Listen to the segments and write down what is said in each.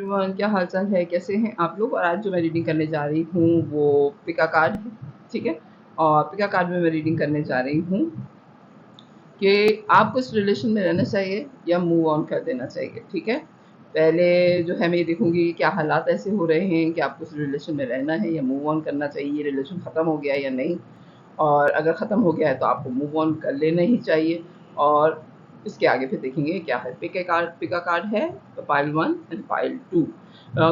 Everyone, क्या हाल चाल है, कैसे हैं आप लोग। और आज जो मैं रीडिंग करने जा रही हूँ वो पिका कार्ड है, ठीक है। और पिका कार्ड में मैं रीडिंग करने जा रही हूँ कि आपको इस रिलेशन में रहना चाहिए या मूव ऑन कर देना चाहिए, ठीक है। पहले जो है मैं ये देखूंगी कि क्या हालात ऐसे हो रहे हैं कि आपको इस रिलेशन में रहना है या मूव ऑन करना चाहिए, ये रिलेशन ख़त्म हो गया या नहीं। और अगर ख़त्म हो गया है तो आपको मूव ऑन कर लेना ही चाहिए। और इसके आगे फिर देखेंगे क्या है। पिका कार्ड है पाइल 1 एंड पाइल 2।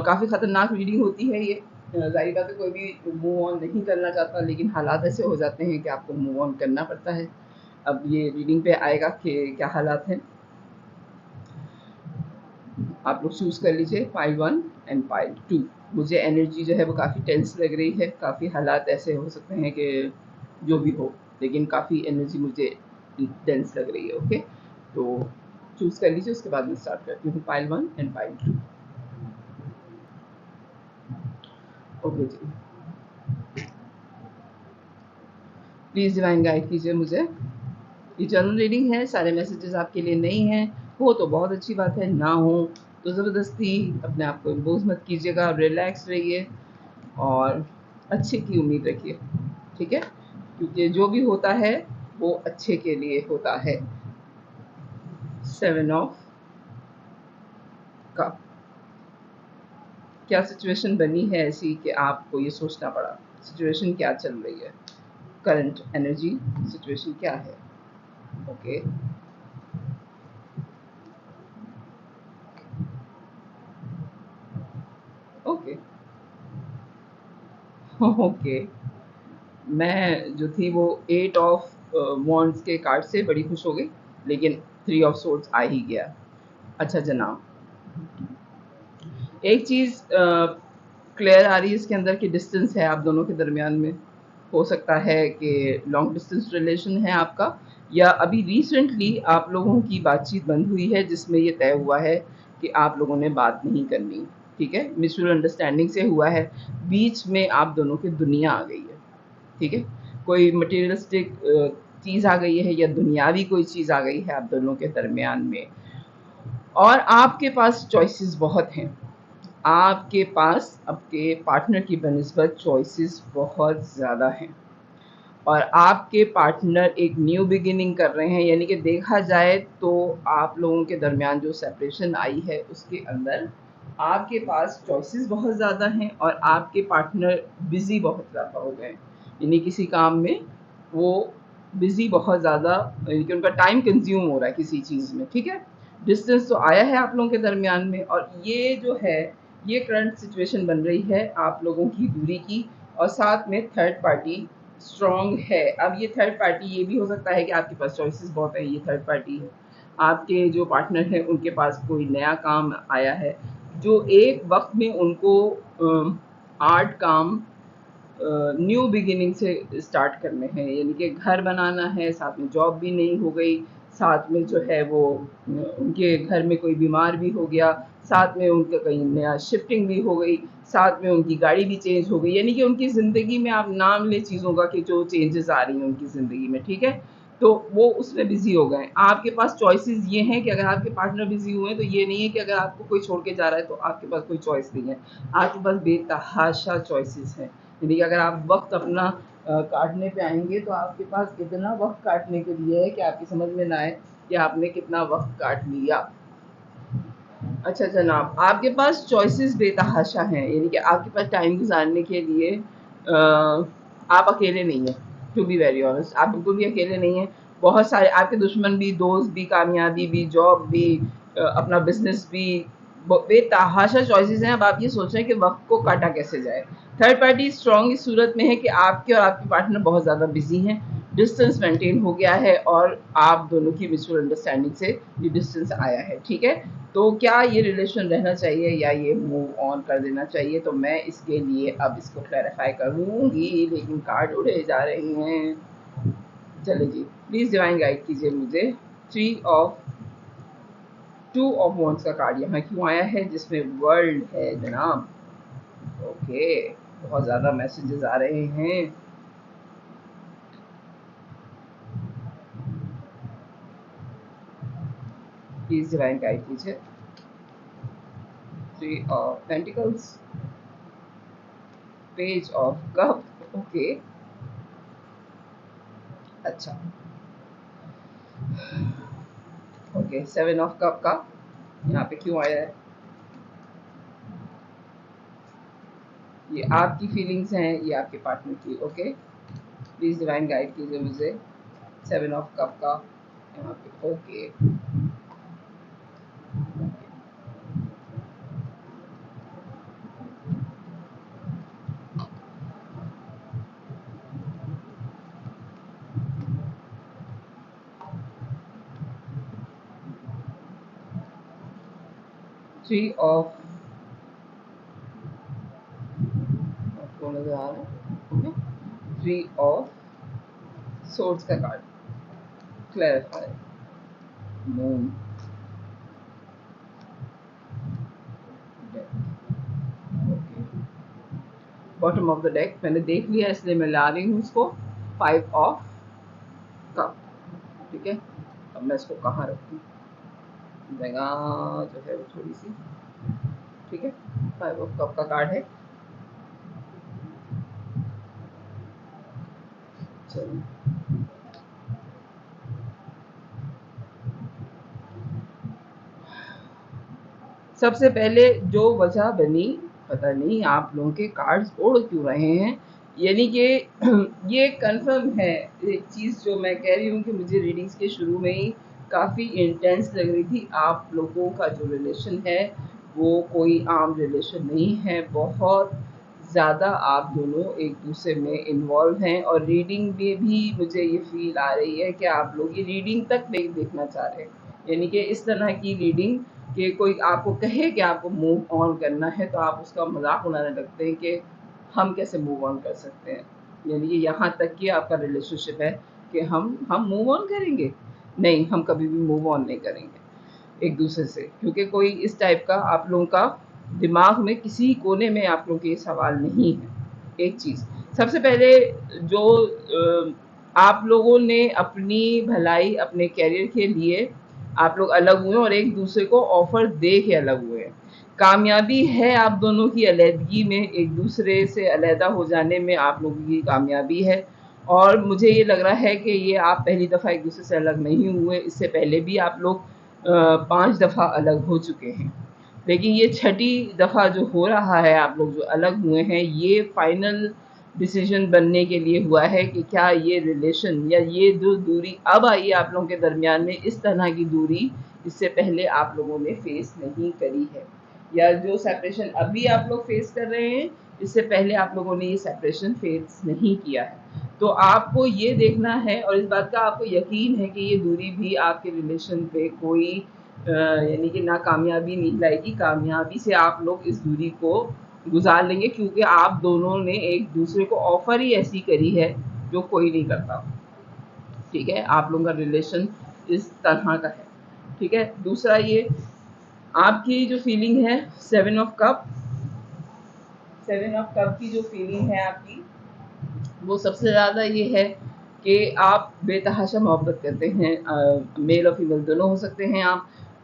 काफ़ी ख़तरनाक रीडिंग होती है ये। ज़ाहिर बात है कोई भी मूव ऑन नहीं करना चाहता, लेकिन हालात ऐसे हो जाते हैं कि आपको मूव ऑन करना पड़ता है। अब ये रीडिंग पे आएगा कि क्या हालात हैं, आप लोग चूज़ कर लीजिए पाइल 1 एंड पाइल 2। मुझे एनर्जी जो है वो काफ़ी टेंस लग रही है, काफ़ी हालात ऐसे हो सकते हैं कि जो भी हो, लेकिन काफ़ी एनर्जी मुझे टेंस लग रही है। ओके, तो चूज़ कर लीजिए, उसके बाद मैं स्टार्ट करती हूँ पाइल 1 एंड पाइल 2। ओके जी, प्लीज़ डिवाइन गाइड कीजिए मुझे। ये जनरल रीडिंग है, सारे मैसेजेस आपके लिए नहीं हैं। हो तो बहुत अच्छी बात है, ना हो तो ज़बरदस्ती अपने आप को इम्पोज मत कीजिएगा। रिलैक्स रहिए और अच्छे की उम्मीद रखिए, ठीक है, क्योंकि जो भी होता है वो अच्छे के लिए होता है। 7 ऑफ कप, क्या सिचुएशन बनी है ऐसी कि आपको ये सोचना पड़ा। सिचुएशन क्या चल रही है, करंट एनर्जी सिचुएशन क्या है। Okay, okay, okay. मैं जो थी वो 8 ऑफ वॉन्ड्स के कार्ड से बड़ी खुश हो गई, लेकिन 3 ऑफ सोर्ड्स आ ही गया। अच्छा जनाब, एक चीज़ क्लियर आ रही है इसके अंदर कि डिस्टेंस है आप दोनों के दरमियान में। हो सकता है कि लॉन्ग डिस्टेंस रिलेशन है आपका, या अभी रिसेंटली आप लोगों की बातचीत बंद हुई है जिसमें ये तय हुआ है कि आप लोगों ने बात नहीं करनी, ठीक है। म्यूचुअल अंडरस्टैंडिंग से हुआ है, बीच में आप दोनों की दुनिया आ गई है, ठीक है। कोई मटेरियलिस्टिक चीज़ आ गई है या दुनियावी कोई चीज़ आ गई है आप दोनों के दरमियान में। और आपके पास चॉइसेस बहुत हैं, आपके पास आपके पार्टनर की बनिस्बत चॉइसेस बहुत ज़्यादा हैं। और आपके पार्टनर एक न्यू बिगिनिंग कर रहे हैं, यानी कि देखा जाए तो आप लोगों के दरमियान जो सेपरेशन आई है उसके अंदर आपके पास चॉइसेस बहुत ज़्यादा हैं और आपके पार्टनर बिज़ी बहुत ज़्यादा हो गए, यानी किसी काम में वो बिज़ी बहुत ज़्यादा, यानी कि उनका टाइम कंज्यूम हो रहा है किसी चीज़ में, ठीक है। डिस्टेंस तो आया है आप लोगों के दरमियान में, और ये जो है ये करंट सिचुएशन बन रही है आप लोगों की दूरी की, और साथ में थर्ड पार्टी स्ट्रॉन्ग है। अब ये थर्ड पार्टी ये भी हो सकता है कि आपके पास चॉइसेस बहुत है, ये थर्ड पार्टी है, आपके जो पार्टनर हैं उनके पास कोई नया काम आया है जो एक वक्त में उनको आर्ट काम न्यू बिगिनिंग से स्टार्ट करने हैं, यानी कि घर बनाना है, साथ में जॉब भी नहीं हो गई, साथ में जो है वो उनके घर में कोई बीमार भी हो गया, साथ में उनका कहीं नया शिफ्टिंग भी हो गई, साथ में उनकी गाड़ी भी चेंज हो गई, यानी कि उनकी ज़िंदगी में आप नाम ले चीज़ों का कि जो चेंजेस आ रही हैं उनकी ज़िंदगी में, ठीक है। तो वो उसमें बिज़ी हो गए। आपके पास चॉइसेस ये हैं कि अगर आपके पार्टनर बिज़ी हुए हैं तो ये नहीं है कि अगर आपको कोई छोड़ के जा रहा है तो आपके पास कोई चॉइस नहीं है, आपके पास बेतहाशा चॉइसेस हैं। यानी कि अगर आप वक्त अपना काटने पे आएंगे तो आपके पास इतना वक्त काटने के लिए है कि आपकी समझ में ना आए कि आपने कितना वक्त काट लिया। अच्छा जनाब, आपके पास चॉइसेस बेतहाशा हैं, यानी कि आपके पास टाइम गुजारने के लिए आप अकेले नहीं हैं। टू बी वेरी ऑनेस्ट, आप बिल्कुल भी अकेले नहीं हैं। बहुत सारे आपके दुश्मन भी, दोस्त भी, कामयाबी भी, जॉब भी, अपना बिजनेस भी, बेतहाशा चॉइसेस हैं। अब आप ये सोच रहे हैं कि वक्त को काटा कैसे जाए। थर्ड पार्टी स्ट्रॉन्ग इस सूरत में है कि आपके और आपके पार्टनर बहुत ज़्यादा बिजी हैं, डिस्टेंस मेंटेन हो गया है और आप दोनों की म्यूचुअल अंडरस्टैंडिंग से ये डिस्टेंस आया है, ठीक है। तो क्या ये रिलेशन रहना चाहिए या ये मूव ऑन कर देना चाहिए, तो मैं इसके लिए अब इसको क्लैरिफाई करूँगी, लेकिन कार्ड उड़े जा रहे हैं। चलिए जी, प्लीज़ डिवाइन गाइड कीजिए मुझे। 2 ऑफ वॉन्ड्स का कार्ड यहाँ क्यों आया है जिसमें वर्ल्ड है जनाब। ओके, बहुत ज़्यादा मैसेजेस आ रहे हैं। प्लीज़ डिवाइन गाइड कीजिए। Three of Pentacles, Page of Cup, okay अच्छा ओके, सेवन ऑफ कप का यहाँ पे क्यों आया है? ये आपकी फीलिंग्स हैं, ये आपके पार्टनर की, ओके प्लीज डिवाइन गाइड कीजिए मुझे। सेवन ऑफ कप का यहाँ पे, ओके थ्री ऑफ आपको नजर आ रहा है, ओके थ्री ऑफ सोर्ड्स का card, clarify, moon, okay bottom of the deck मैंने देख लिया इसलिए मैं ला रही हूँ इसको। फाइव ऑफ कप, ठीक है अब मैं इसको कहाँ रखूँ, जगह जो है वो थोड़ी सी, ठीक है फाइव ऑफ कप का कार्ड है। चलिए सबसे पहले जो वजह बनी, पता नहीं आप लोगों के कार्ड्स ओढ़ क्यों रहे हैं, यानी कि ये कंफर्म है एक चीज़ जो मैं कह रही हूँ कि मुझे रीडिंग्स के शुरू में ही काफ़ी इंटेंस लग रही थी। आप लोगों का जो रिलेशन है वो कोई आम रिलेशन नहीं है, बहुत ज़्यादा आप दोनों एक दूसरे में इन्वॉल्व हैं और रीडिंग में भी मुझे ये फील आ रही है कि आप लोग ये रीडिंग तक नहीं देखना चाह रहे, यानी कि इस तरह की रीडिंग कि कोई आपको कहे कि आपको मूव ऑन करना है तो आप उसका मजाक उड़ाने लगते हैं कि हम कैसे मूव ऑन कर सकते हैं, यानी कि यहाँ तक कि आपका रिलेशनशिप है कि हम मूव ऑन करेंगे, नहीं हम कभी भी मूव ऑन नहीं करेंगे एक दूसरे से, क्योंकि कोई इस टाइप का आप लोगों का दिमाग में किसी कोने में आप लोगों के ये सवाल नहीं है। एक चीज़ सबसे पहले जो आप लोगों ने अपनी भलाई अपने कैरियर के लिए आप लोग अलग हुए और एक दूसरे को ऑफर दे के अलग हुए, कामयाबी है आप दोनों की अलहदगी में, एक दूसरे से अलहदा हो जाने में आप लोगों की कामयाबी है। और मुझे ये लग रहा है कि ये आप पहली दफ़ा एक दूसरे से अलग नहीं हुए, इससे पहले भी आप लोग 5 दफ़ा अलग हो चुके हैं, लेकिन ये छठी दफ़ा जो हो रहा है आप लोग जो अलग हुए हैं, ये फाइनल डिसीजन बनने के लिए हुआ है कि क्या ये रिलेशन या ये जो दूरी अब आई है आप लोगों के दरमियान में, इस तरह की दूरी इससे पहले आप लोगों ने फेस नहीं करी है, या जो सेपरेशन अभी आप लोग फेस कर रहे हैं इससे पहले आप लोगों ने ये सेपरेशन फेस नहीं किया है। तो आपको ये देखना है और इस बात का आपको यकीन है कि ये दूरी भी आपके रिलेशन पे कोई यानी कि नाकामयाबी नहीं लाएगी, कामयाबी से आप लोग इस दूरी को गुजार लेंगे, क्योंकि आप दोनों ने एक दूसरे को ऑफर ही ऐसी करी है जो कोई नहीं करता, ठीक है आप लोगों का रिलेशन इस तरह का है, ठीक है। दूसरा ये आपकी जो फीलिंग है seven of cup, seven of cup की जो फीलिंग है आपकी वो सबसे ज़्यादा ये है कि आप बेतहाशा मोहब्बत करते हैं, मेल और फीमेल दोनों हो सकते हैं,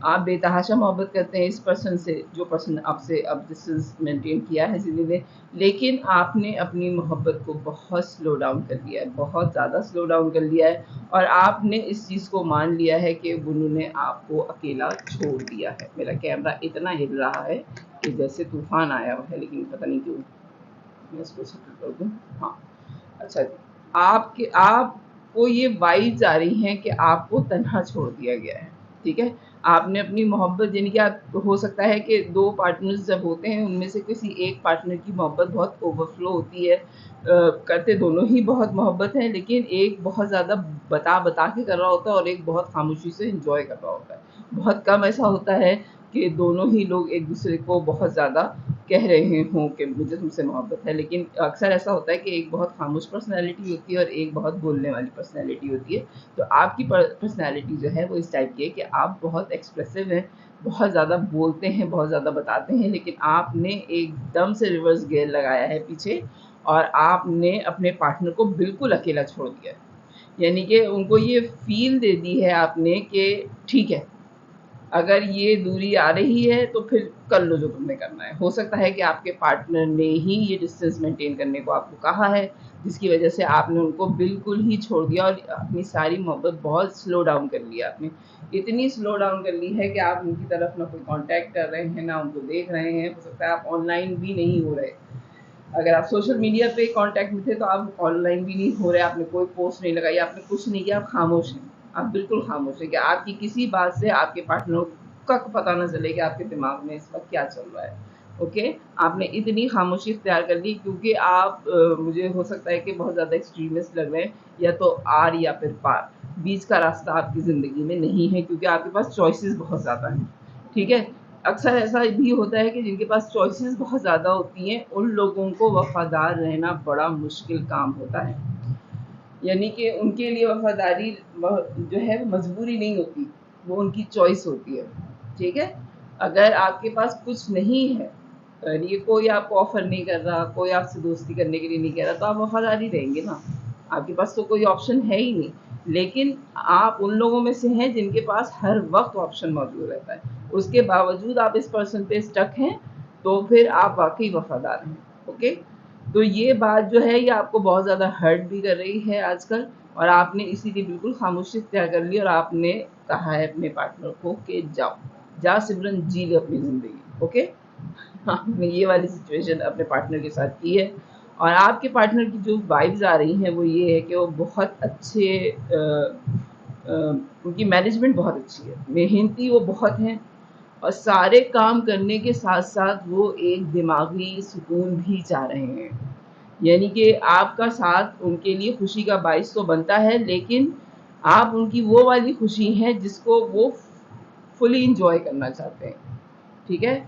आप बेतहाशा मोहब्बत करते हैं इस पर्सन से जो पर्सन आपसे अब डिस्टेंस मेंटेन किया है ज़िंदगी में, लेकिन आपने अपनी मोहब्बत को बहुत स्लो डाउन कर दिया है, बहुत ज़्यादा स्लो डाउन कर लिया है और आपने इस चीज़ को मान लिया है कि उन्होंने आपको अकेला छोड़ दिया है। मेरा कैमरा इतना हिल रहा है कि जैसे तूफान आया हुआ है, लेकिन पता नहीं क्यों, मैं इसको सेटल कर दूँ, हाँ अच्छा आपके आपको ये वाइब्स आ रही हैं कि आपको तन्हा छोड़ दिया गया है, ठीक है आपने अपनी मोहब्बत, यानी कि आप हो सकता है कि दो पार्टनर्स जब होते हैं उनमें से किसी एक पार्टनर की मोहब्बत बहुत ओवरफ्लो होती है, करते दोनों ही बहुत मोहब्बत है, लेकिन एक बहुत ज़्यादा बता बता के कर रहा होता है और एक बहुत खामोशी से इंजॉय कर रहा होता है। बहुत कम ऐसा होता है कि दोनों ही लोग एक दूसरे को बहुत ज़्यादा कह रहे हों कि मुझे तुमसे मोहब्बत है, लेकिन अक्सर ऐसा होता है कि एक बहुत खामोश पर्सनैलिटी होती है और एक बहुत बोलने वाली पर्सनैलिटी होती है। तो आपकी पर्सनैलिटी जो है वो इस टाइप की है कि आप बहुत एक्सप्रेसिव हैं, बहुत ज़्यादा बोलते हैं, बहुत ज़्यादा बताते हैं, लेकिन आपने एकदम से रिवर्स गियर लगाया है पीछे और आपने अपने पार्टनर को बिल्कुल अकेला छोड़ दिया है, यानी कि उनको ये फील दे दी है आपने कि ठीक है अगर ये दूरी आ रही है तो फिर कर लो जो तुमने करना है। हो सकता है कि आपके पार्टनर ने ही ये डिस्टेंस मेंटेन करने को आपको कहा है, जिसकी वजह से आपने उनको बिल्कुल ही छोड़ दिया और अपनी सारी मोहब्बत बहुत स्लो डाउन कर लिया आपने। इतनी स्लो डाउन कर ली है कि आप उनकी तरफ ना कोई कांटेक्ट कर रहे हैं, ना उनको देख रहे हैं। हो सकता है आप ऑनलाइन भी नहीं हो रहे। अगर आप सोशल मीडिया पे कांटेक्ट में थे तो आप ऑनलाइन भी नहीं हो रहे, आपने कोई पोस्ट नहीं लगाई, आपने कुछ नहीं किया, आप खामोश हैं। आप बिल्कुल खामोश हैं कि आपकी किसी बात से आपके पार्टनर का पता ना चले कि आपके दिमाग में इस वक्त क्या चल रहा है। ओके, आपने इतनी खामोशी इख्तियार कर ली क्योंकि आप मुझे हो सकता है कि बहुत ज़्यादा एक्सट्रीमिस्ट लग रहे हैं, या तो आर या फिर पार, बीच का रास्ता आपकी ज़िंदगी में नहीं है क्योंकि आपके पास चॉइसेस बहुत ज़्यादा हैं। ठीक है, अक्सर ऐसा भी होता है कि जिनके पास चॉइसेस बहुत ज़्यादा होती हैं उन लोगों को वफ़ादार रहना बड़ा मुश्किल काम होता है। यानी कि उनके लिए वफ़ादारी जो है वो मजबूरी नहीं होती, वो उनकी चॉइस होती है। ठीक है, अगर आपके पास कुछ नहीं है, ये कोई आपको ऑफ़र नहीं कर रहा, कोई आपसे दोस्ती करने के लिए नहीं कह रहा, तो आप वफ़ादार ही रहेंगे ना। आपके पास तो कोई ऑप्शन है ही नहीं। लेकिन आप उन लोगों में से हैं जिनके पास हर वक्त ऑप्शन मौजूद रहता है, उसके बावजूद आप इस पर्सन पे स्टक हैं, तो फिर आप वाकई वफादार हैं। ओके, तो ये बात जो है ये आपको बहुत ज़्यादा हर्ट भी कर रही है आजकल, और आपने इसीलिए बिल्कुल खामोशी इख्तियार कर ली और आपने कहा है अपने पार्टनर को कि जाओ, जा सिमरन, जी ले अपनी ज़िंदगी। ओके, आपने ये वाली सिचुएशन अपने पार्टनर के साथ की है, और आपके पार्टनर की जो वाइब्स आ रही हैं वो ये है कि वो बहुत अच्छे उनकी मैनेजमेंट बहुत अच्छी है, मेहनती वो बहुत हैं, और सारे काम करने के साथ साथ वो एक दिमागी सुकून भी चाह रहे हैं। यानी कि आपका साथ उनके लिए खुशी का बाइस तो बनता है, लेकिन आप उनकी वो वाली खुशी हैं जिसको वो फुली इंजॉय करना चाहते हैं। ठीक है,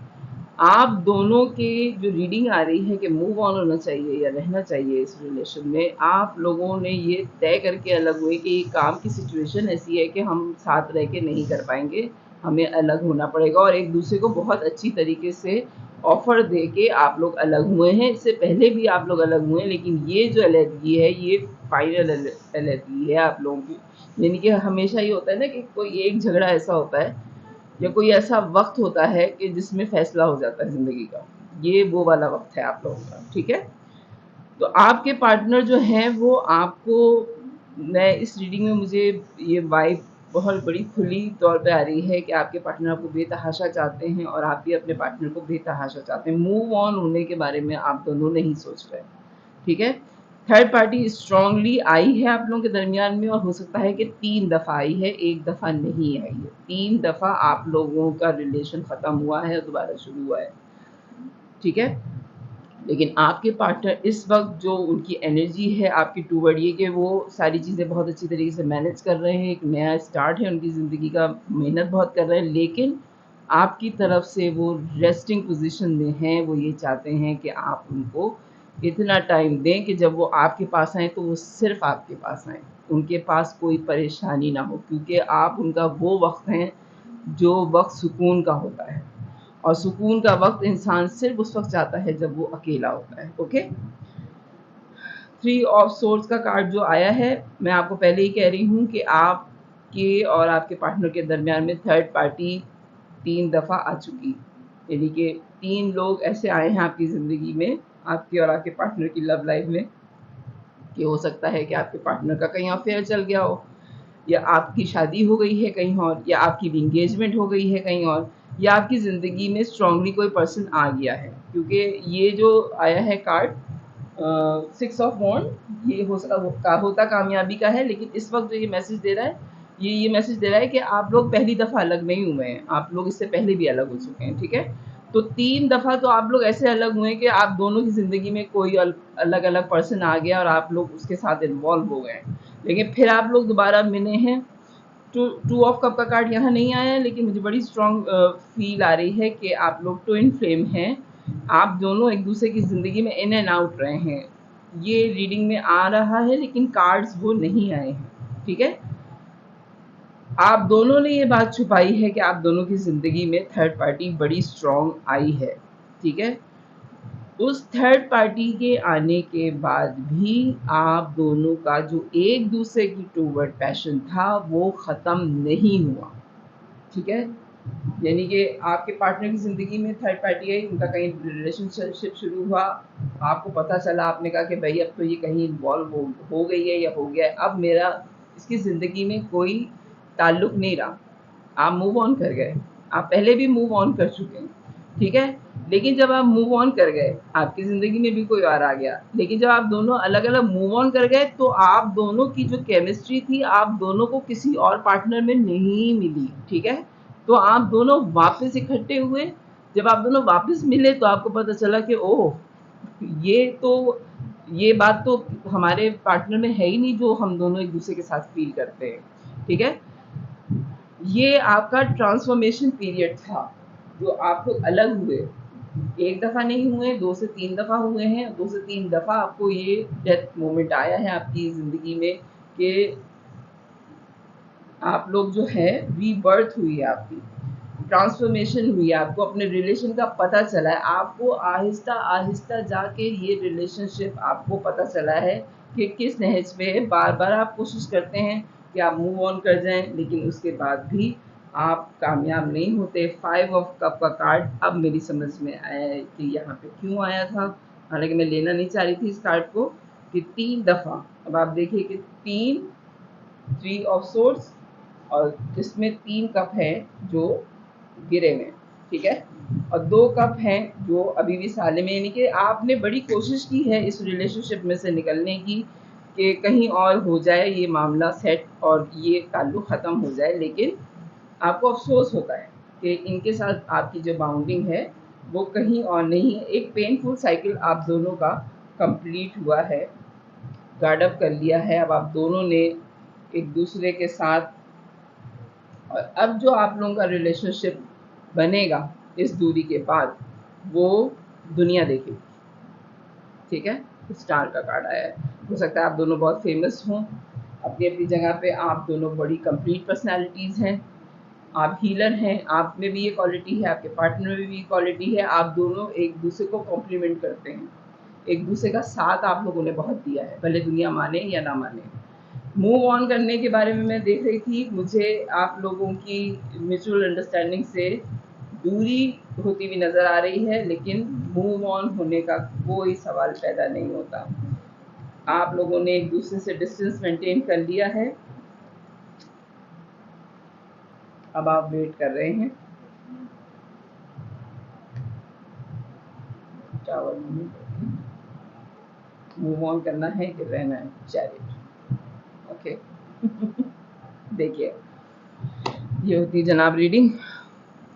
आप दोनों की जो रीडिंग आ रही है कि मूव ऑन होना चाहिए या रहना चाहिए इस रिलेशन में, आप लोगों ने ये तय करके अलग हुए कि काम की सिचुएशन ऐसी है कि हम साथ रह के नहीं कर पाएंगे, हमें अलग होना पड़ेगा, और एक दूसरे को बहुत अच्छी तरीके से ऑफर दे के आप लोग अलग हुए हैं। इससे पहले भी आप लोग अलग हुए हैं, लेकिन ये जो अलहदगी है ये फाइनल अलहदगी है आप लोगों की। यानी कि हमेशा ये होता है ना कि कोई एक झगड़ा ऐसा होता है या कोई ऐसा वक्त होता है कि जिसमें फैसला हो जाता है ज़िंदगी का, ये वो वाला वक्त है आप लोगों का। ठीक है, तो आपके पार्टनर जो हैं वो आपको, मैं इस रीडिंग में मुझे ये वाइब बहुत बड़ी खुली तौर पे आ रही है कि आपके पार्टनर आपको बेतहाशा चाहते हैं और आप भी अपने पार्टनर को बेतहाशा चाहते हैं। मूव ऑन होने के बारे में आप दोनों नहीं सोच रहे। ठीक है, थर्ड पार्टी स्ट्रांगली आई है आप लोगों के दरमियान में, और हो सकता है कि 3 दफ़ा आई है, 1 दफ़ा नहीं आई है। 3 दफ़ा आप लोगों का रिलेशन ख़त्म हुआ है और दोबारा शुरू हुआ है। ठीक है, लेकिन आपके पार्टनर इस वक्त जो उनकी एनर्जी है आपकी टूवर्ड ये कि वो सारी चीज़ें बहुत अच्छी तरीके से मैनेज कर रहे हैं, एक नया स्टार्ट है उनकी ज़िंदगी का, मेहनत बहुत कर रहे हैं, लेकिन आपकी तरफ से वो रेस्टिंग पोजीशन में हैं। वो ये चाहते हैं कि आप उनको इतना टाइम दें कि जब वो आपके पास आएँ तो वो सिर्फ़ आपके पास आएँ, उनके पास कोई परेशानी ना हो, क्योंकि आप उनका वो वक्त हैं जो वक्त सुकून का होता है, और सुकून का वक्त इंसान सिर्फ उस वक्त चाहता है जब वो अकेला होता है। ओके, 3 ऑफ सोर्ड्स का कार्ड जो आया है, मैं आपको पहले ही कह रही हूँ कि आपके और आपके पार्टनर के दरमियान में थर्ड पार्टी 3 दफ़ा आ चुकी, यानी कि 3 लोग ऐसे आए हैं आपकी ज़िंदगी में, आपके और आपके पार्टनर की लव लाइफ में, कि हो सकता है कि आपके पार्टनर का कहीं अफेयर चल गया हो, या आपकी शादी हो गई है कहीं और, या आपकी भी इंगेजमेंट हो गई है कहीं और, या आपकी ज़िंदगी में स्ट्रांगली कोई पर्सन आ गया है। क्योंकि ये जो आया है कार्ड 6 ऑफ वॉन्ड, ये होता कामयाबी का है, लेकिन इस वक्त जो ये मैसेज दे रहा है, ये मैसेज दे रहा है कि आप लोग पहली दफ़ा अलग नहीं हुए हैं, आप लोग इससे पहले भी अलग हो चुके हैं। ठीक है, तो 3 दफ़ा तो आप लोग ऐसे अलग हुए कि आप दोनों की ज़िंदगी में कोई अलग अलग पर्सन आ गया और आप लोग उसके साथ इन्वॉल्व हो गए, लेकिन फिर आप लोग दोबारा मिले हैं। टू ऑफ कप का कार्ड यहाँ नहीं आया है, लेकिन मुझे बड़ी स्ट्रॉन्ग फील आ रही है कि आप लोग ट्विन फ्लेम हैं, आप दोनों एक दूसरे की ज़िंदगी में इन एंड आउट रहे हैं। ये रीडिंग में आ रहा है, लेकिन कार्ड्स वो नहीं आए हैं। ठीक है, आप दोनों ने ये बात छुपाई है कि आप दोनों की ज़िंदगी में थर्ड पार्टी बड़ी स्ट्रॉन्ग आई है। ठीक है, उस थर्ड पार्टी के आने के बाद भी आप दोनों का जो एक दूसरे की टूवर्ड पैशन था वो ख़त्म नहीं हुआ। ठीक है, यानी कि आपके पार्टनर की ज़िंदगी में थर्ड पार्टी है, उनका कहीं रिलेशनशिप शुरू हुआ, आपको पता चला, आपने कहा कि भाई अब तो ये कहीं इन्वॉल्व हो गई है या हो गया है, अब मेरा इसकी ज़िंदगी में कोई ताल्लुक नहीं रहा। आप मूव ऑन कर गए, आप पहले भी मूव ऑन कर चुके हैं, ठीक है। लेकिन जब आप मूव ऑन कर गए, आपकी ज़िंदगी में भी कोई और आ गया, लेकिन जब आप दोनों अलग अलग मूव ऑन कर गए तो आप दोनों की जो केमिस्ट्री थी आप दोनों को किसी और पार्टनर में नहीं मिली, ठीक है। तो आप दोनों वापस इकट्ठे हुए, जब आप दोनों वापस मिले तो आपको पता चला कि ओह, ये तो ये बात तो हमारे पार्टनर में है ही नहीं जो हम दोनों एक दूसरे के साथ फील करते हैं, ठीक है। ये आपका ट्रांसफॉर्मेशन पीरियड था, जो आप लोग अलग हुए, एक दफ़ा नहीं हुए, 2 से 3 दफ़ा हुए हैं, 2 से 3 दफ़ा आपको ये डेथ मोमेंट आया है आपकी ज़िंदगी में कि आप लोग जो है रीबर्थ हुई है आपकी, ट्रांसफॉर्मेशन हुई है, आपको अपने रिलेशन का पता चला है, आपको आहिस्ता आहिस्ता जाके ये रिलेशनशिप आपको पता चला है कि किस नहज पे है। बार बार आप कोशिश करते हैं कि आप मूव ऑन कर जाएं, लेकिन उसके बाद भी आप कामयाब नहीं होते। 5 ऑफ कप का कार्ड अब मेरी समझ में आया है कि यहाँ पे क्यों आया था, हालांकि मैं लेना नहीं चाह रही थी इस कार्ड को, कि 3 दफ़ा, अब आप देखिए कि 3 3 ऑफ सोर्ड्स, और इसमें 3 कप हैं जो गिरे हुए, ठीक है, और 2 कप हैं जो अभी भी साले में, यानी कि आपने बड़ी कोशिश की है इस रिलेशनशिप में से निकलने की कि कहीं और हो जाए ये मामला सेट और ये ताल्लुक ख़त्म हो जाए, लेकिन आपको अफसोस होता है कि इनके साथ आपकी जो बाउंडिंग है वो कहीं और नहीं है। एक पेनफुल साइकिल आप दोनों का कंप्लीट हुआ है, गार्ड अप कर लिया है, अब आप दोनों ने एक दूसरे के साथ, और अब जो आप लोगों का रिलेशनशिप बनेगा इस दूरी के बाद, वो दुनिया देखेगी, ठीक है। स्टार का कार्ड आया है, हो सकता है आप दोनों बहुत फेमस हों अपनी अपनी जगह पे, आप दोनों बड़ी कंप्लीट पर्सनालिटीज़ हैं, आप हीलर हैं, आप में भी ये क्वालिटी है, आपके पार्टनर में भी ये क्वालिटी है, आप दोनों एक दूसरे को कॉम्प्लीमेंट करते हैं, एक दूसरे का साथ आप लोगों ने बहुत दिया है, भले दुनिया माने या ना माने। मूव ऑन करने के बारे में मैं देख रही थी, मुझे आप लोगों की म्यूचुअल अंडरस्टैंडिंग से दूरी होती हुई नज़र आ रही है, लेकिन मूव ऑन होने का कोई सवाल पैदा नहीं होता। आप लोगों ने एक दूसरे से डिस्टेंस मेंटेन कर लिया है, अब आप वेट कर रहे हैं। चावल मूव ऑन करना है कि रहना है, चैरिट, ओके। देखिए, ये होती है जनाब रीडिंग।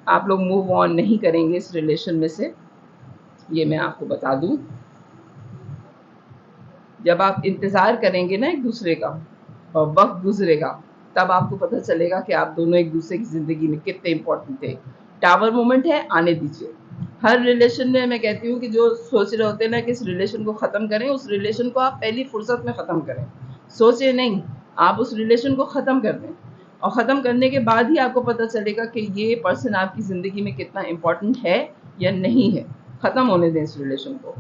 आप लोग मूव ऑन नहीं करेंगे इस रिलेशन में से, ये मैं आपको बता दूं। जब आप इंतज़ार करेंगे ना एक दूसरे का और वक्त गुजरेगा, तब आपको पता चलेगा कि आप दोनों एक दूसरे की ज़िंदगी में कितने इम्पोर्टेंट थे। टावर मोमेंट है, आने दीजिए। हर रिलेशन में मैं कहती हूँ कि जो सोच रहे होते हैं ना कि इस रिलेशन को ख़त्म करें, उस रिलेशन को आप पहली फुर्सत में ख़त्म करें, सोचे नहीं, आप उस रिलेशन को ख़त्म कर दें, और ख़त्म करने के बाद ही आपको पता चलेगा कि ये पर्सन आपकी ज़िंदगी में कितना इम्पोर्टेंट है या नहीं है। ख़त्म होने दें इस रिलेशन को।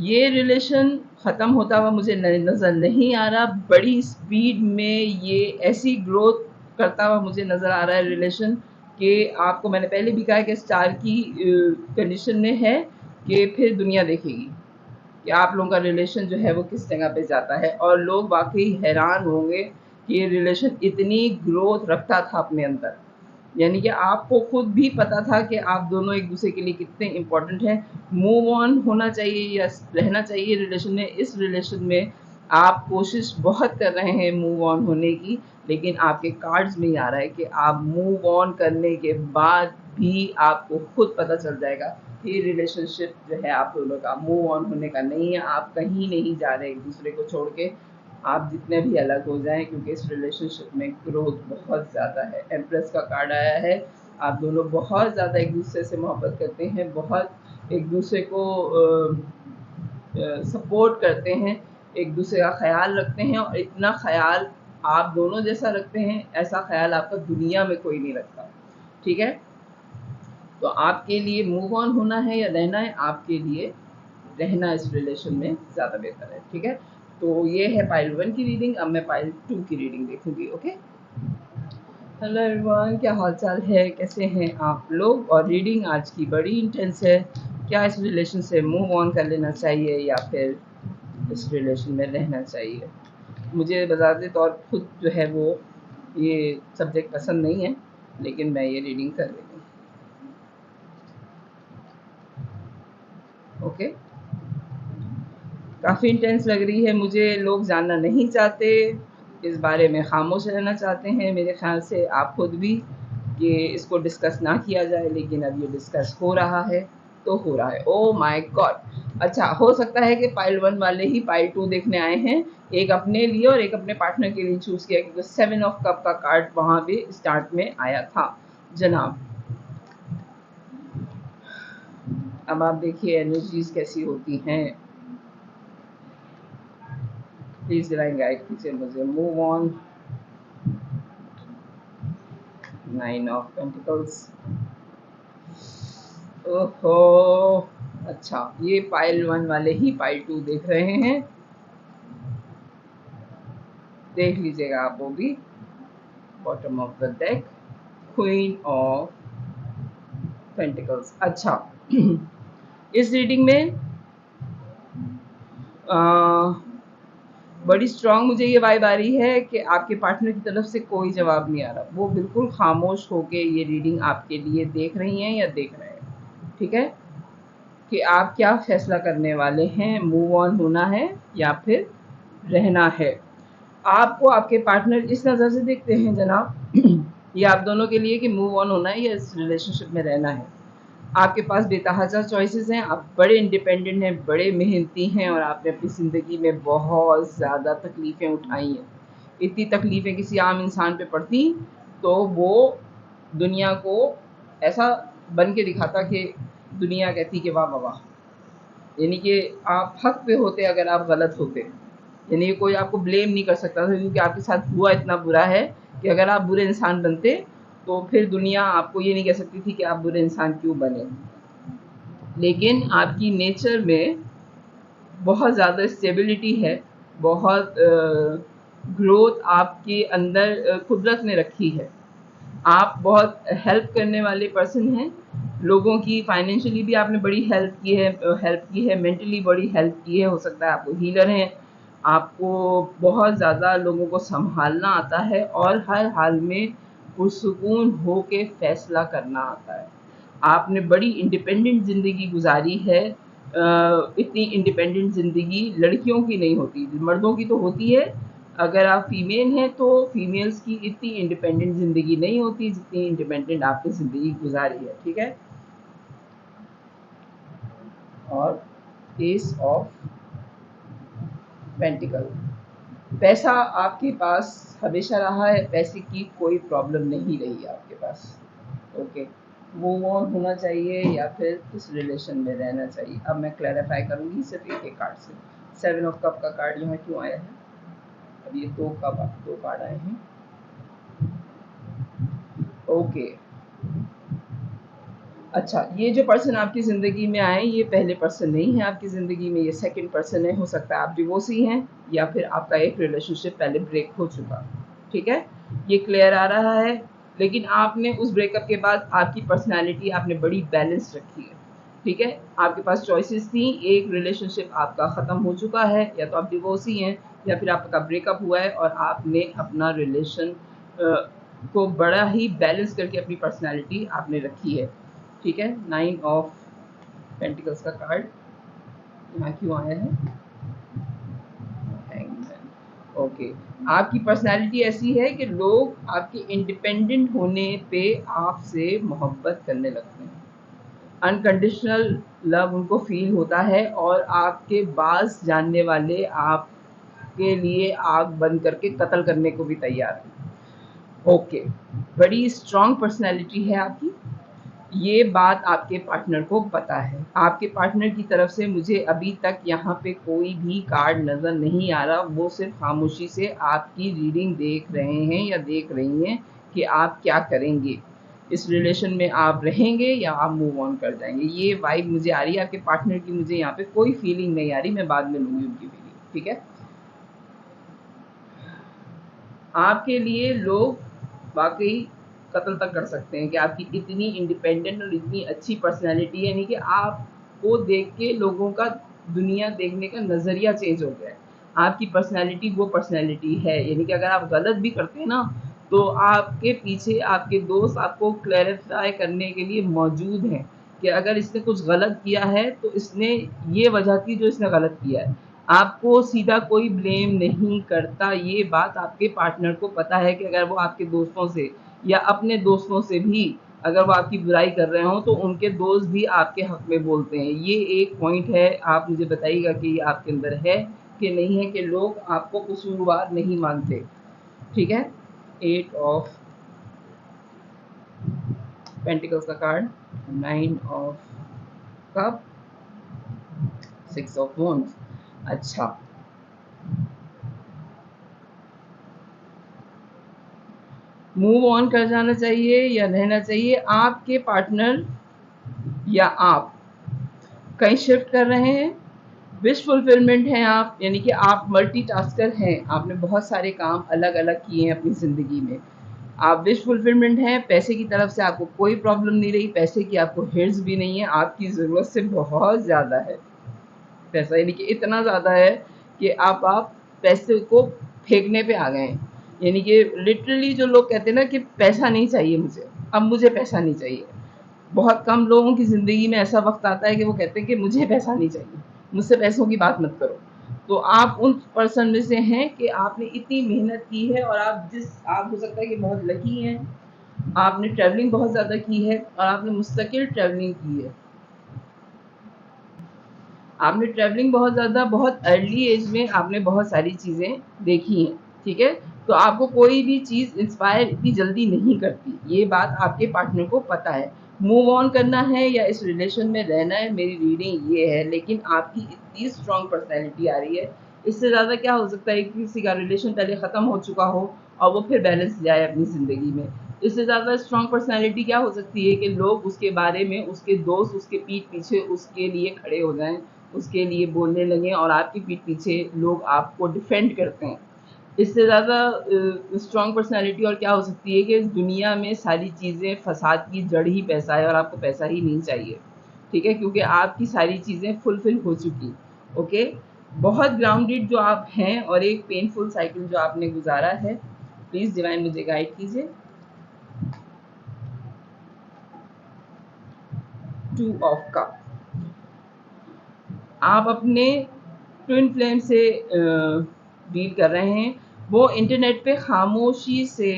ये रिलेशन ख़त्म होता हुआ मुझे नज़र नहीं आ रहा, बड़ी स्पीड में ये ऐसी ग्रोथ करता हुआ मुझे नज़र आ रहा है रिलेशन, कि आपको मैंने पहले भी कहा है कि स्टार की कंडीशन में है कि फिर दुनिया देखेगी कि आप लोगों का रिलेशन जो है वो किस जगह पे जाता है, और लोग वाकई हैरान होंगे कि ये रिलेशन इतनी ग्रोथ रखता था अपने अंदर, यानी कि आपको खुद भी पता था कि आप दोनों एक दूसरे के लिए कितने इम्पोर्टेंट हैं। मूव ऑन होना चाहिए या रहना चाहिए रिलेशन में, इस रिलेशन में आप कोशिश बहुत कर रहे हैं मूव ऑन होने की, लेकिन आपके कार्ड्स में ही आ रहा है कि आप मूव ऑन करने के बाद भी आपको खुद पता चल जाएगा कि रिलेशनशिप जो है आप दोनों का मूव ऑन होने का नहीं है, आप कहीं नहीं जा रहे एक दूसरे को छोड़ के, आप जितने भी अलग हो जाएं, क्योंकि इस रिलेशनशिप में ग्रोथ बहुत ज़्यादा है। एम्प्रेस का कार्ड आया है, आप दोनों बहुत ज़्यादा एक दूसरे से मोहब्बत करते हैं, बहुत एक दूसरे को सपोर्ट करते हैं, एक दूसरे का ख्याल रखते हैं, और इतना ख्याल आप दोनों जैसा रखते हैं ऐसा ख्याल आपका दुनिया में कोई नहीं रखता, ठीक है। तो आपके लिए मूव ऑन होना है या रहना है, आपके लिए रहना इस रिलेशन में ज़्यादा बेहतर है, ठीक है। तो ये है पाइल 1 की रीडिंग, अब मैं पाइल 2 की रीडिंग देखूंगी, ओके। हेलो एवरीवन, क्या हाल चाल है, कैसे हैं आप लोग। और रीडिंग आज की बड़ी इंटेंस है। क्या इस रिलेशन से मूव ऑन कर लेना चाहिए या फिर इस रिलेशन में रहना चाहिए। मुझे बजाते तौर खुद जो है वो ये सब्जेक्ट पसंद नहीं है, लेकिन मैं ये रीडिंग कर रही हूँ। ओके, काफ़ी इंटेंस लग रही है मुझे। लोग जानना नहीं चाहते, इस बारे में खामोश रहना चाहते हैं। मेरे ख्याल से आप खुद भी कि इसको डिस्कस ना किया जाए, लेकिन अब ये डिस्कस हो रहा है तो हो रहा है। Oh my God. अच्छा, हो सकता है कि पाइल 1 वाले ही पाइल 2 देखने आए हैं। एक अपने लिए और एक अपने पार्टनर के लिए चूज़ किया, क्योंकि 7 ऑफ कप का कार्ड वहाँ भी स्टार्ट में आया था जनाब। अब आप देखिए एनर्जीज कैसी होती हैं। प्लीज डिवाइन गाइड कीजिए मुझे। Move on. 9 of pentacles. ओहो, अच्छा, ये पाइल 1 वाले ही पाइल 2 देख रहे हैं। देख लीजिएगा आप वो भी। Bottom of the deck, queen of pentacles. अच्छा, इस रीडिंग में बड़ी स्ट्रांग मुझे ये वाइब आ रही है कि आपके पार्टनर की तरफ से कोई जवाब नहीं आ रहा। वो बिल्कुल खामोश होके ये रीडिंग आपके लिए देख रही हैं या देख रहे हैं। ठीक है, कि आप क्या फैसला करने वाले हैं, मूव ऑन होना है या फिर रहना है। आपको आपके पार्टनर इस नज़र से देखते हैं जनाब, ये आप दोनों के लिए कि मूव ऑन होना है या इस रिलेशनशिप में रहना है। आपके पास बेतहाशा चॉइसेस हैं, आप बड़े इंडिपेंडेंट हैं, बड़े मेहनती हैं, और आपने अपनी ज़िंदगी में बहुत ज़्यादा तकलीफ़ें उठाई हैं। इतनी तकलीफ़ें किसी आम इंसान पे पड़ती तो वो दुनिया को ऐसा बन के दिखाता कि दुनिया कहती कि वाह वाह वाह, यानी कि आप हक पे होते अगर आप गलत होते। यानी कोई आपको ब्लेम नहीं कर सकता था, क्योंकि आपके साथ हुआ इतना बुरा है कि अगर आप बुरे इंसान बनते तो फिर दुनिया आपको ये नहीं कह सकती थी कि आप बुरे इंसान क्यों बने। लेकिन आपकी नेचर में बहुत ज़्यादा स्टेबिलिटी है, बहुत ग्रोथ आपके अंदर कुदरत ने रखी है। आप बहुत हेल्प करने वाले पर्सन हैं। लोगों की फाइनेंशियली भी आपने बड़ी हेल्प की है, मेंटली बड़ी हेल्प की है। हो सकता है आपको हीलर हैं, आपको बहुत ज़्यादा लोगों को संभालना आता है और हर हाल में पुरसुकून हो के फैसला करना आता है। आपने बड़ी इंडिपेंडेंट ज़िंदगी गुजारी है। इतनी इंडिपेंडेंट ज़िंदगी लड़कियों की नहीं होती, मर्दों की तो होती है। अगर आप फीमेल हैं तो फीमेल्स की इतनी इंडिपेंडेंट ज़िंदगी नहीं होती जितनी इंडिपेंडेंट आपने ज़िंदगी गुजारी है। ठीक है, और एस ऑफ पेंटिकल। पैसा आपके पास हमेशा रहा है, पैसे की कोई प्रॉब्लम नहीं रही आपके पास। ओके, मूव ऑन होना चाहिए या फिर इस रिलेशन में रहना चाहिए। अब मैं क्लैरिफाई करूंगी सिर्फ एक एक कार्ड से। 7 ऑफ कप का कार्ड यहाँ क्यों आया है। अब ये दो कार्ड आए हैं। ओके, अच्छा, ये जो पर्सन आपकी ज़िंदगी में आए, ये पहले पर्सन नहीं है आपकी ज़िंदगी में, ये सेकंड पर्सन है। हो सकता है आप डिवोर्सी हैं या फिर आपका एक रिलेशनशिप पहले ब्रेक हो चुका। ठीक है, ये क्लियर आ रहा है। लेकिन आपने उस ब्रेकअप के बाद आपकी पर्सनैलिटी आपने बड़ी बैलेंस रखी है। ठीक है, आपके पास चॉइसेस थी। एक रिलेशनशिप आपका ख़त्म हो चुका है, या तो आप डिवोर्सी हैं या फिर आपका ब्रेकअप हुआ है, और आपने अपना रिलेशन को बड़ा ही बैलेंस करके अपनी पर्सनैलिटी आपने रखी है। ठीक है, 9 ऑफ पेंटिकल्स का कार्ड यहाँ क्यों आया है। हैंगमैन। ओके, आपकी पर्सनैलिटी ऐसी है कि लोग आपके इंडिपेंडेंट होने पे आपसे मोहब्बत करने लगते हैं। अनकंडीशनल लव उनको फील होता है, और आपके पास जानने वाले आपके लिए आग बंद करके कत्ल करने को भी तैयार हैं। ओके, बड़ी स्ट्रॉन्ग पर्सनैलिटी है आपकी। ये बात आपके पार्टनर को पता है। आपके पार्टनर की तरफ से मुझे अभी तक यहाँ पे कोई भी कार्ड नज़र नहीं आ रहा। वो सिर्फ खामोशी से आपकी रीडिंग देख रहे हैं या देख रही हैं कि आप क्या करेंगे। इस रिलेशन में आप रहेंगे या आप मूव ऑन कर जाएंगे। ये वाइब मुझे आ रही है आपके पार्टनर की। मुझे यहाँ पे कोई फीलिंग नहीं आ रही, मैं बाद में लूँगी उनकी फीलिंग। ठीक है, आपके लिए लोग वाक़ई कत्ल तक कर सकते हैं कि आपकी इतनी इंडिपेंडेंट और इतनी अच्छी पर्सनैलिटी है, यानी कि आपको देख के लोगों का दुनिया देखने का नज़रिया चेंज हो गया है। आपकी पर्सनैलिटी वो पर्सनैलिटी है, यानी कि अगर आप गलत भी करते हैं ना, तो आपके पीछे आपके दोस्त आपको क्लैरिफ़ाई करने के लिए मौजूद हैं कि अगर इसने कुछ गलत किया है, तो इसने ये वजह थी जो इसने गलत किया है। आपको सीधा कोई ब्लेम नहीं करता, ये बात आपके पार्टनर को पता है कि अगर वो आपके दोस्तों से या अपने दोस्तों से भी अगर वो आपकी बुराई कर रहे हों, तो उनके दोस्त भी आपके हक़ में बोलते हैं। ये एक पॉइंट है, आप मुझे बताइएगा कि ये आपके अंदर है कि नहीं है, कि लोग आपको कसूरवार नहीं मानते, ठीक है? 8 ऑफ पेंटिकल्स का card, 9 of cup, 6 of wands. अच्छा, मूव ऑन कर जाना चाहिए या रहना चाहिए? आपके पार्टनर या आप कहीं शिफ्ट कर रहे हैं, विश फुलफिलमेंट हैं आप, यानी कि आप मल्टीटास्कर हैं, आपने बहुत सारे काम अलग-अलग किए हैं अपनी ज़िंदगी में। आप विश फुलफिलमेंट हैं, पैसे की तरफ से आपको कोई प्रॉब्लम नहीं रही, पैसे की आपको हिर्स भी नहीं है, आपकी ज़रूरत से बहुत ज़्यादा है पैसा, यानी कि इतना ज़्यादा है कि आप पैसे को फेंकने पे आ गए हैं। यानी कि लिटरली जो लोग कहते हैं ना कि पैसा नहीं चाहिए मुझे, अब मुझे पैसा नहीं चाहिए। बहुत कम लोगों की ज़िंदगी में ऐसा वक़्त आता है कि वो कहते हैं कि मुझे पैसा नहीं चाहिए, मुझसे पैसों की बात मत करो। तो आप उन पर्सन में से हैं कि आपने इतनी मेहनत की है और आप हो सकता है कि बहुत लकी हैं, आपने ट्रैवलिंग बहुत ज़्यादा की है और आपने मुस्तकिल ट्रैवलिंग की है। आपने ट्रैवलिंग बहुत ज़्यादा बहुत अर्ली एज में आपने बहुत सारी चीज़ें देखी हैं, ठीक है? तो आपको कोई भी चीज़ इंस्पायर इतनी जल्दी नहीं करती, ये बात आपके पार्टनर को पता है। मूव ऑन करना है या इस रिलेशन में रहना है, मेरी रीडिंग ये है, लेकिन आपकी इतनी स्ट्रॉन्ग पर्सनैलिटी आ रही है, इससे ज़्यादा क्या हो सकता है कि किसी का रिलेशन पहले ख़त्म हो चुका हो और वो फिर बैलेंस ले आए अपनी ज़िंदगी में। इससे ज़्यादा स्ट्रॉन्ग पर्सनैलिटी क्या हो सकती है कि लोग उसके बारे में, उसके दोस्त उसके पीठ पीछे उसके लिए खड़े हो जाएँ, उसके लिए बोलने लगें और आपकी पीठ पीछे लोग आपको डिफेंड करते हैं। इससे ज़्यादा स्ट्रॉन्ग पर्सनैलिटी और क्या हो सकती है कि इस दुनिया में सारी चीज़ें, फसाद की जड़ ही पैसा है और आपको पैसा ही नहीं चाहिए, ठीक है? क्योंकि आपकी सारी चीज़ें फुलफिल हो चुकी, ओके? बहुत ग्राउंडेड जो आप हैं और एक पेनफुल साइकिल जो आपने गुजारा है, प्लीज़ डिवाइन मुझे गाइड कीजिए। 2 ऑफ कप, आप अपने ट्विन फ्लेम से डील कर रहे हैं, वो इंटरनेट पे खामोशी से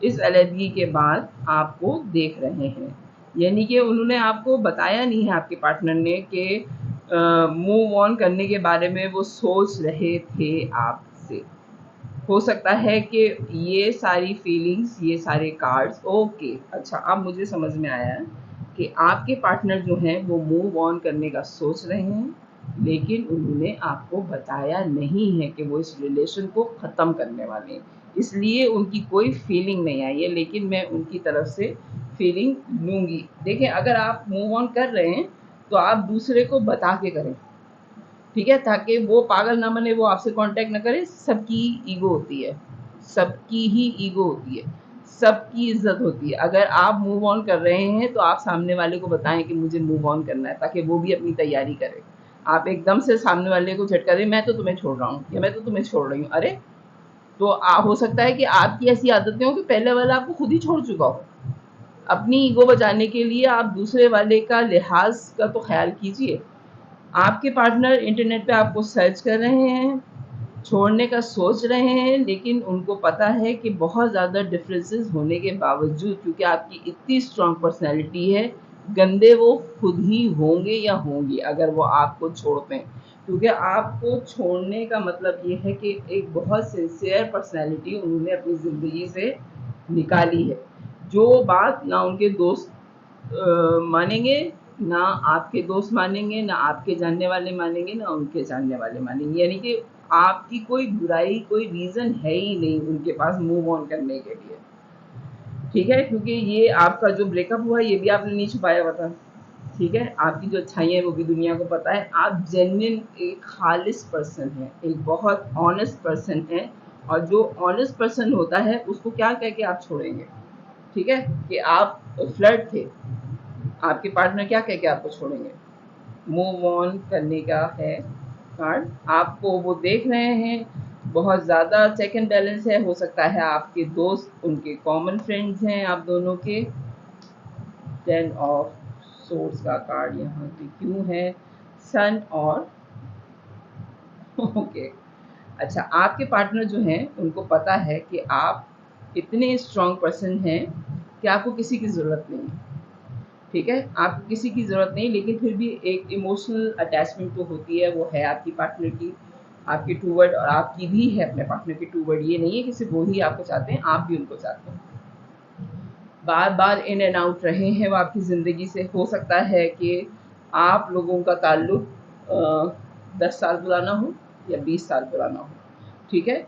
इस अलहदगी के बाद आपको देख रहे हैं, यानी कि उन्होंने आपको बताया नहीं है आपके पार्टनर ने कि मूव ऑन करने के बारे में वो सोच रहे थे आपसे। हो सकता है कि ये सारी फीलिंग्स, ये सारे कार्ड्स, ओके, अच्छा अब मुझे समझ में आया है कि आपके पार्टनर जो हैं वो मूव ऑन करने का सोच रहे हैं, लेकिन उन्होंने आपको बताया नहीं है कि वो इस रिलेशन को ख़त्म करने वाले हैं, इसलिए उनकी कोई फीलिंग नहीं आई है, लेकिन मैं उनकी तरफ से फीलिंग लूँगी। देखिए, अगर आप मूव ऑन कर रहे हैं तो आप दूसरे को बता के करें, ठीक है? ताकि वो पागल ना बने, वो आपसे कांटेक्ट ना करे। सबकी ईगो होती है, सबकी ही ईगो होती है, सबकी इज़्ज़त होती है। अगर आप मूव ऑन कर रहे हैं तो आप सामने वाले को बताएँ कि मुझे मूव ऑन करना है, ताकि वो भी अपनी तैयारी करे। आप एकदम से सामने वाले को झटका दें, मैं तो तुम्हें छोड़ रहा हूँ या मैं तो तुम्हें छोड़ रही हूँ। अरे! तो हो सकता है कि आपकी ऐसी आदतें हों कि पहले वाला आपको खुद ही छोड़ चुका हो। अपनी ईगो बचाने के लिए आप दूसरे वाले का लिहाज़ का तो ख़्याल कीजिए। आपके पार्टनर इंटरनेट पे आपको सर्च कर रहे हैं, छोड़ने का सोच रहे हैं, लेकिन उनको पता है कि बहुत ज़्यादा डिफरेंसेस होने के बावजूद, क्योंकि आपकी इतनी स्ट्रॉन्ग पर्सनैलिटी है, गंदे वो खुद ही होंगे या होंगी अगर वो आपको छोड़ते हैं। क्योंकि आपको छोड़ने का मतलब ये है कि एक बहुत सिंसियर पर्सनैलिटी उन्होंने अपनी ज़िंदगी से निकाली है। जो बात ना उनके दोस्त मानेंगे, ना आपके दोस्त मानेंगे, ना आपके जानने वाले मानेंगे, ना उनके जानने वाले मानेंगे। यानी कि आपकी कोई बुराई, कोई रीज़न है ही नहीं उनके पास मूव ऑन करने के लिए, ठीक है? क्योंकि ये आपका जो ब्रेकअप हुआ, ये भी आपने नहीं छुपाया हुआ था, ठीक है? आपकी जो अच्छाइयाँ हैं, वो भी दुनिया को पता है। आप जेन्युइन एक खालिस पर्सन हैं, एक बहुत ऑनेस्ट पर्सन हैं और जो ऑनेस्ट पर्सन होता है उसको क्या कह के आप छोड़ेंगे, ठीक है, कि आप फ्लर्ट थे, आपके पार्टनर क्या कह के आपको छोड़ेंगे। मूव ऑन करने का है कार्ड। आपको वो देख रहे हैं, बहुत ज़्यादा चेक एंड बैलेंस है, हो सकता है आपके दोस्त उनके कॉमन फ्रेंड्स हैं आप दोनों के। 10 ऑफ सोर्स का कार्ड यहाँ पे क्यों है, सन और ओके। अच्छा, आपके पार्टनर जो हैं उनको पता है कि आप इतने स्ट्रॉन्ग पर्सन हैं कि आपको किसी की ज़रूरत नहीं है, ठीक है, आपको किसी की ज़रूरत नहीं, लेकिन फिर भी एक इमोशनल अटैचमेंट तो होती है, वो है आपकी पार्टनर की आपके टूवर्ड, और आपकी भी है अपने पार्टनर के टूवर्ड। ये नहीं है कि सिर्फ वो ही आपको चाहते हैं, आप भी उनको चाहते हैं। बार बार इन एंड आउट रहे हैं वो आपकी ज़िंदगी से। हो सकता है कि आप लोगों का ताल्लुक 10 साल पुराना हो या 20 साल पुराना हो, ठीक है।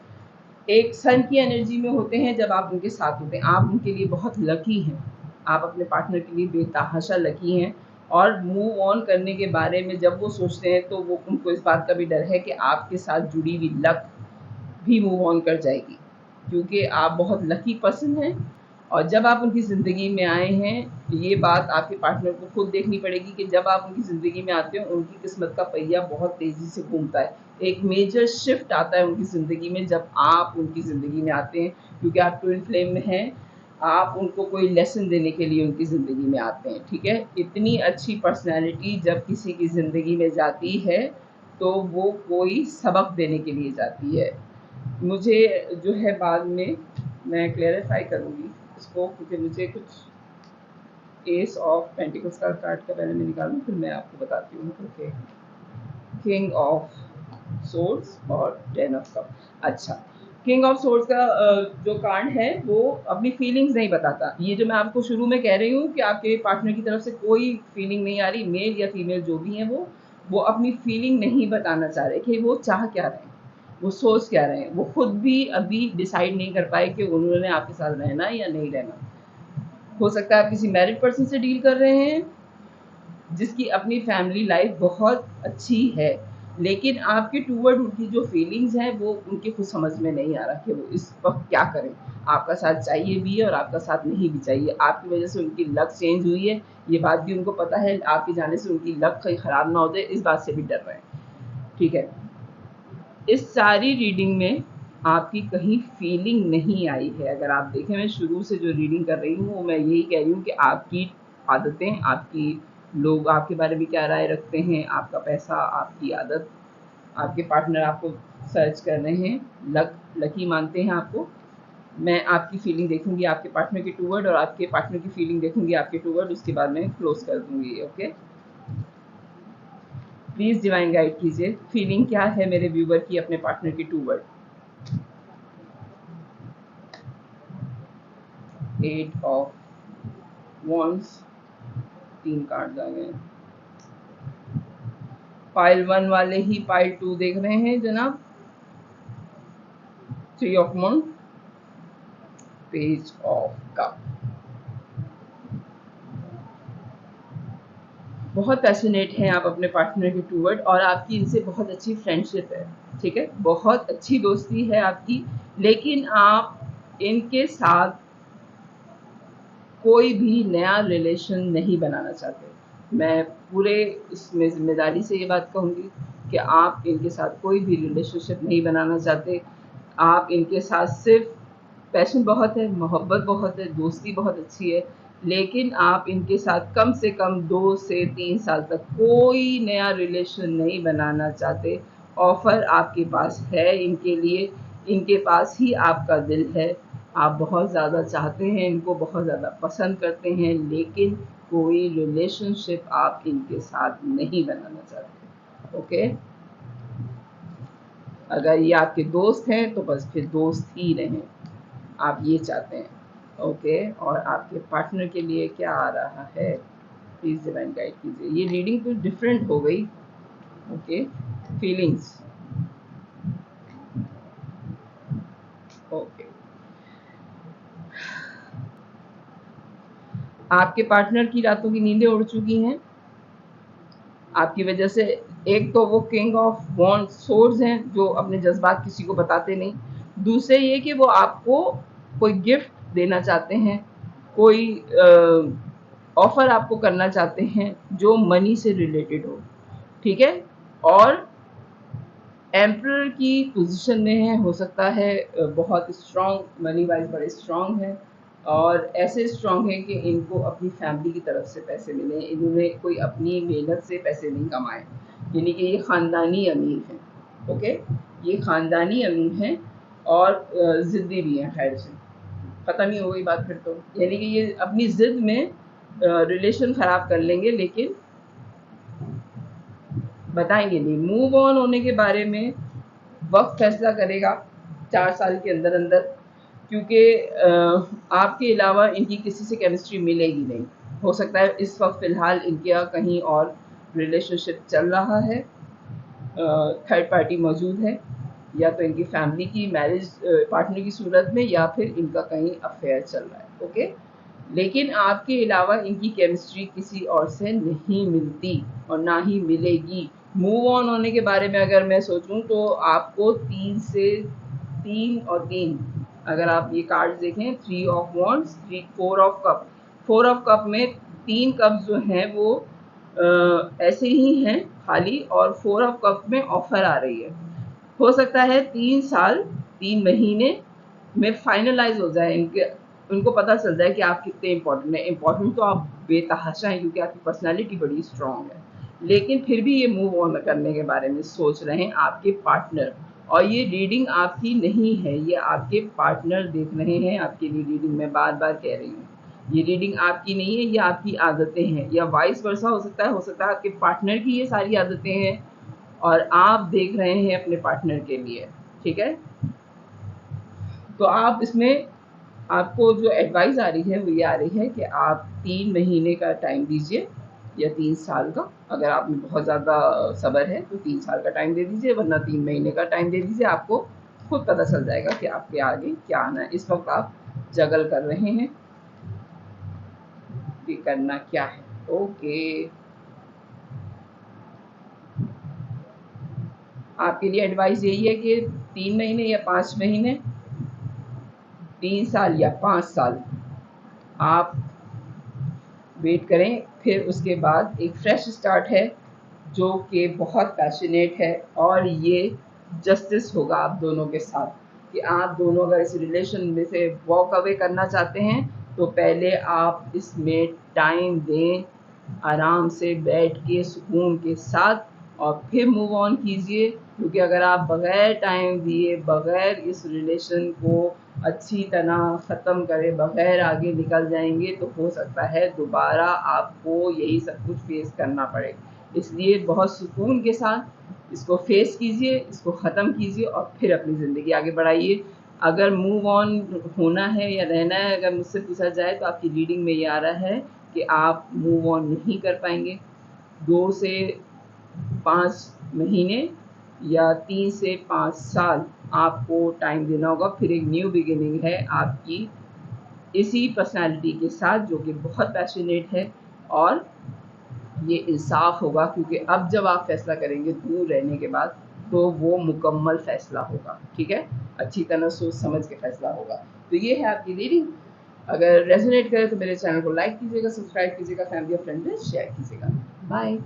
एक सन की एनर्जी में होते हैं जब आप उनके साथ होते हैं, आप उनके लिए बहुत लकी हैं, आप अपने पार्टनर के लिए बेतहाशा लकी हैं। और मूव ऑन करने के बारे में जब वो सोचते हैं तो वो उनको इस बात का भी डर है कि आपके साथ जुड़ी हुई लक भी मूव ऑन कर जाएगी, क्योंकि आप बहुत लकी पर्सन हैं। और जब आप उनकी ज़िंदगी में आए हैं, ये बात आपके पार्टनर को खुद देखनी पड़ेगी कि जब आप उनकी ज़िंदगी में आते हो उनकी किस्मत का पहिया बहुत तेज़ी से घूमता है। एक मेजर शिफ्ट आता है उनकी ज़िंदगी में जब आप उनकी ज़िंदगी में आते हैं, क्योंकि आप ट्विन फ्लेम में हैं। आप उनको कोई लेसन देने के लिए उनकी ज़िंदगी में आते हैं, ठीक है। इतनी अच्छी पर्सनैलिटी जब किसी की ज़िंदगी में जाती है तो वो कोई सबक देने के लिए जाती है। मुझे जो है बाद में मैं क्लेरिफाई करूँगी इसको, क्योंकि मुझे कुछ एस ऑफ पेंटिकल्स का कार्ड का पहले मैं निकालूँ, फिर मैं आपको बताती हूँ। ओके, किंग ऑफ सोर्ड्स और 10 ऑफ कप। अच्छा, किंग ऑफ सोर्ड्स का जो कार्ड है वो अपनी फीलिंग्स नहीं बताता। ये जो मैं आपको शुरू में कह रही हूँ कि आपके पार्टनर की तरफ से कोई फीलिंग नहीं आ रही, मेल या फीमेल जो भी हैं वो अपनी फीलिंग नहीं बताना चाह रहे कि वो चाह क्या रहे हैं, वो सोच क्या रहे हैं। वो खुद भी अभी डिसाइड नहीं कर पाए कि उन्होंने आपके साथ रहना है या नहीं रहना। हो सकता है आप किसी मैरिड पर्सन से डील कर रहे हैं जिसकी अपनी फैमिली लाइफ बहुत अच्छी है, लेकिन आपके टूवर्ड उनकी जो फीलिंग्स हैं वो उनके कुछ समझ में नहीं आ रहा कि वो इस वक्त क्या करें। आपका साथ चाहिए भी है और आपका साथ नहीं भी चाहिए। आपकी वजह से उनकी लक चेंज हुई है, ये बात भी उनको पता है। आपके जाने से उनकी लक कहीं ख़राब ना हो जाए, इस बात से भी डर रहे हैं, ठीक है। इस सारी रीडिंग में आपकी कहीं फीलिंग नहीं आई है। अगर आप देखें, मैं शुरू से जो रीडिंग कर रही हूँ मैं यही कह रही हूँ कि आपकी आदतें, आपकी लोग आपके बारे में क्या राय रखते हैं, आपका पैसा, आपकी आदत, आपके पार्टनर आपको सर्च कर रहे हैं, लकी मानते हैं आपको। मैं आपकी फीलिंग देखूंगी आपके पार्टनर के टूवर्ड, और आपके पार्टनर की फीलिंग देखूंगी आपके टूवर्ड, उसके बाद मैं क्लोज कर दूंगी। ओके, प्लीज़ डिवाइन गाइड कीजिए, फीलिंग क्या है मेरे व्यूवर की अपने पार्टनर के टूवर्ड। 8 ऑफ वॉन्ड्स, 3 कार्ड आ गए। पाइल 1 वाले ही पाइल 2 देख रहे हैं जनाब। 3 of moon, page of cup. बहुत पैशनेट हैं आप अपने पार्टनर के टूवर्ड, और आपकी इनसे बहुत अच्छी फ्रेंडशिप है, ठीक है, बहुत अच्छी दोस्ती है आपकी। लेकिन आप इनके साथ कोई भी नया रिलेशन नहीं बनाना चाहते। मैं पूरे इसमें ज़िम्मेदारी से ये बात कहूँगी कि आप इनके साथ कोई भी रिलेशनशिप नहीं बनाना चाहते। आप इनके साथ सिर्फ पैशन बहुत है, मोहब्बत बहुत है, दोस्ती बहुत अच्छी है, लेकिन आप इनके साथ कम से कम 2 से 3 साल तक कोई नया रिलेशन नहीं बनाना चाहते। ऑफ़र आपके पास है इनके लिए, इनके पास ही आपका दिल है। आप बहुत ज़्यादा चाहते हैं इनको, बहुत ज़्यादा पसंद करते हैं, लेकिन कोई रिलेशनशिप आप इनके साथ नहीं बनाना चाहते। ओके, अगर ये आपके दोस्त हैं तो बस फिर दोस्त ही रहें, आप ये चाहते हैं। ओके, और आपके पार्टनर के लिए क्या आ रहा है, प्लीज़ डिवाइन गाइड कीजिए। ये रीडिंग कुछ डिफरेंट हो गई। Okay, feelings. ओके, आपके पार्टनर की रातों की नींदें उड़ चुकी हैं आपकी वजह से। एक तो वो किंग ऑफ वॉन्ड सोर्ड्स हैं जो अपने जज्बात किसी को बताते नहीं, दूसरे ये कि वो आपको कोई गिफ्ट देना चाहते हैं, कोई ऑफर आपको करना चाहते हैं जो मनी से रिलेटेड हो, ठीक है। और एम्परर की पोजीशन में है, हो सकता है बहुत स्ट्रॉन्ग, मनी वाइज बड़े स्ट्रॉन्ग हैं और ऐसे स्ट्रॉन्ग हैं कि इनको अपनी फैमिली की तरफ से पैसे मिले, इन्होंने कोई अपनी मेहनत से पैसे नहीं कमाए, यानी कि ये ख़ानदानी अमीर हैं। ओके, ये ख़ानदानी अमीर हैं और ज़िद्दी भी हैं। खैर से ख़त्म ही हो गई बात फिर तो, यानी कि ये अपनी ज़िद में रिलेशन ख़राब कर लेंगे लेकिन बताएंगे नहीं। मूव ऑन होने के बारे में वक्त फैसला करेगा 4 साल के अंदर अंदर, क्योंकि आपके अलावा इनकी किसी से केमिस्ट्री मिलेगी नहीं। हो सकता है इस वक्त फ़िलहाल इनका कहीं और रिलेशनशिप चल रहा है, थर्ड पार्टी मौजूद है, या तो इनकी फैमिली की मैरिज पार्टनर की सूरत में, या फिर इनका कहीं अफेयर चल रहा है। ओके, लेकिन आपके अलावा इनकी केमिस्ट्री किसी और से नहीं मिलती और ना ही मिलेगी। मूव ऑन होने के बारे में अगर मैं सोचूं तो आपको 3 अगर आप ये कार्ड देखें, 3 of wands, 4 of cup, 4 of cup में 3 कप जो हैं वो ऐसे ही हैं खाली, और 4 ऑफ कप में ऑफर आ रही है। हो सकता है 3 साल 3 महीने में फाइनलाइज हो जाए, उनको पता चल जाए कि आप कितने इम्पोर्टेंट हैं। इम्पोर्टेंट तो आप बेतहाशा हैं क्योंकि आपकी पर्सनालिटी बड़ी स्ट्रॉन्ग है, लेकिन फिर भी ये मूव ऑन करने के बारे में सोच रहे हैं आपके पार्टनर। और ये रीडिंग आपकी नहीं है, ये आपके पार्टनर देख रहे हैं आपके लिए रीडिंग। मैं बार बार कह रही हूँ, ये रीडिंग आपकी नहीं है, ये आपकी आदतें हैं, या वाइस वर्सा हो सकता है आपके पार्टनर की ये सारी आदतें हैं और आप देख रहे हैं अपने पार्टनर के लिए, ठीक है। तो आप इसमें, आपको जो एडवाइस आ रही है वो ये आ रही है कि आप 3 महीने का टाइम दीजिए, या 3 साल का। अगर आप में बहुत ज़्यादा सब्र है तो 3 साल का टाइम दे दीजिए, वरना 3 महीने का टाइम दे दीजिए। आपको खुद पता चल जाएगा कि आपके आगे क्या आना है। इस वक्त आप जगल कर रहे हैं कि करना क्या है। ओके, आपके लिए एडवाइस यही है कि 3 महीने या 5 महीने, 3 साल या 5 साल आप वेट करें, फिर उसके बाद एक फ्रेश स्टार्ट है जो कि बहुत पैशनेट है, और ये जस्टिस होगा आप दोनों के साथ कि आप दोनों अगर इस रिलेशन में से वॉक अवे करना चाहते हैं तो पहले आप इसमें टाइम दें, आराम से बैठ के सुकून के साथ, और फिर मूव ऑन कीजिए। क्योंकि अगर आप बग़ैर टाइम दिए, बग़ैर इस रिलेशन को अच्छी तरह ख़त्म करे, बग़ैर आगे निकल जाएंगे तो हो सकता है दोबारा आपको यही सब कुछ फेस करना पड़े। इसलिए बहुत सुकून के साथ इसको फेस कीजिए, इसको ख़त्म कीजिए और फिर अपनी ज़िंदगी आगे बढ़ाइए। अगर मूव ऑन होना है या रहना है, अगर मुझसे पूछा जाए तो आपकी रीडिंग में ये आ रहा है कि आप मूव ऑन नहीं कर पाएंगे। 2 से 5 महीने या 3 से 5 साल आपको टाइम देना होगा, फिर एक न्यू बिगिनिंग है आपकी इसी पर्सनालिटी के साथ जो कि बहुत पैशनेट है, और ये इंसाफ होगा क्योंकि अब जब आप फैसला करेंगे दूर रहने के बाद तो वो मुकम्मल फैसला होगा, ठीक है। अच्छी तरह सोच समझ के फैसला होगा। तो ये है आपकी रीडिंग। अगर रेजोनेट करे तो मेरे चैनल को लाइक कीजिएगा, सब्सक्राइब कीजिएगा, फैमिली और फ्रेंड्स में शेयर कीजिएगा। बाय।